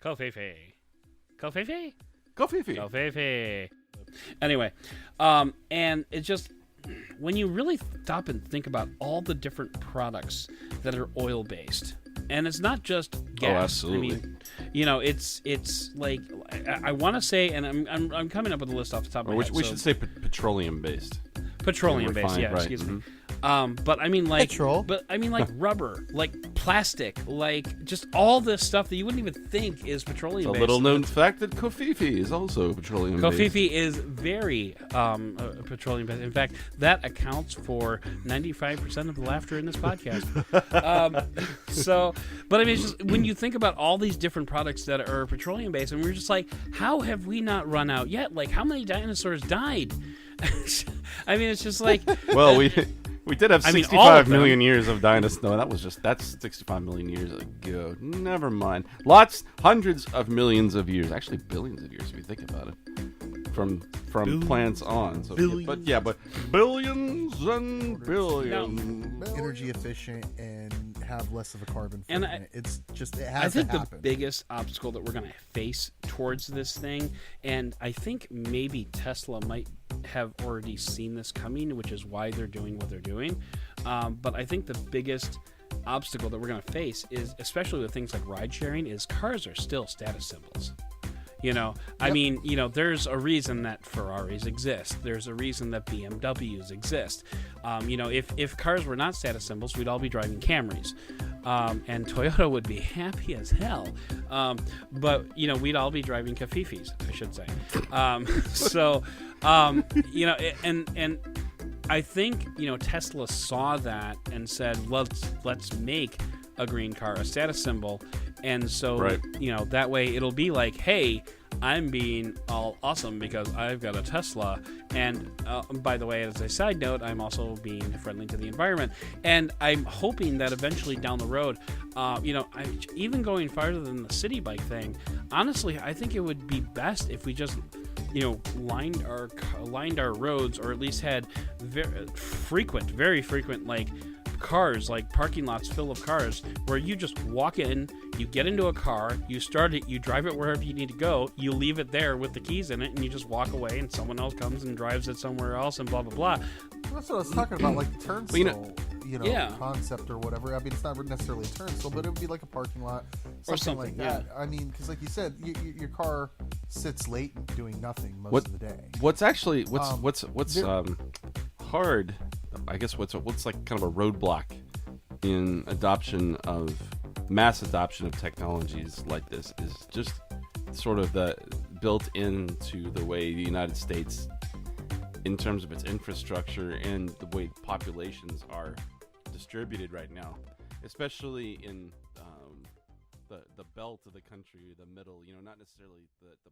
Covfefe. Covfefe? Covfefe. Covfefe. Anyway, and it just, when you really stop and think about all the different products that are oil-based, and it's not just gas. Oh, absolutely. I mean, it's like, I want to say, and I'm coming up with a list off the top of my head. We should say petroleum-based. Petroleum-based, yeah, right. excuse me. But I mean, like Petrol. But I mean, like rubber, like plastic, like just all this stuff that you wouldn't even think is petroleum It's a based. little known fact that Covfefe is also petroleum based. Covfefe is very petroleum based. In fact, that accounts for 95% of the laughter in this podcast. But I mean, it's just when you think about all these different products that are petroleum based, and we're just like, how have we not run out yet? Like, how many dinosaurs died? I mean, it's just like, Well, we did have I mean, 65 million years of dinosaurs. No, that's 65 million years ago. Never mind. Hundreds of millions of years, actually billions of years if you think about it. From plants on. So, but billions and billions. Energy efficient and have less of a carbon And footprint. It's just, it I has think to the happen. biggest obstacle that we're going to face towards this thing, and I think maybe Tesla might have already seen this coming, which is why they're doing what they're doing. But I think the biggest obstacle that we're going to face is, especially with things like ride sharing, is cars are still status symbols. I mean, there's a reason that Ferraris exist. There's a reason that BMWs exist. If cars were not status symbols, we'd all be driving Camrys. And Toyota would be happy as hell. But we'd all be driving Covfefes, I should say. And I think, Tesla saw that and said, let's make a green car a status symbol. And so, Right. That way it'll be like, hey, I'm being all awesome because I've got a Tesla. And by the way, as a side note, I'm also being friendly to the environment. And I'm hoping that eventually down the road, even going farther than the city bike thing, honestly, I think it would be best if we just lined our roads, or at least had very frequent like cars, like parking lots full of cars, where you just walk in, you get into a car, you start it, you drive it wherever you need to go, you leave it there with the keys in it, and you just walk away, and someone else comes and drives it somewhere else, and blah blah blah. That's what I was talking about, like the turnstile, Yeah. concept or whatever. I mean, it's not necessarily a turnstile, but it would be like a parking lot, something like that. yeah. I mean, because like you said, your car sits late doing nothing most of the day. What's there- hard? I guess what's like kind of a roadblock in mass adoption of technologies like this is just sort of the built into the way the United States, in terms of its infrastructure and the way populations are distributed right now, especially in the belt of the country, the middle. Not necessarily the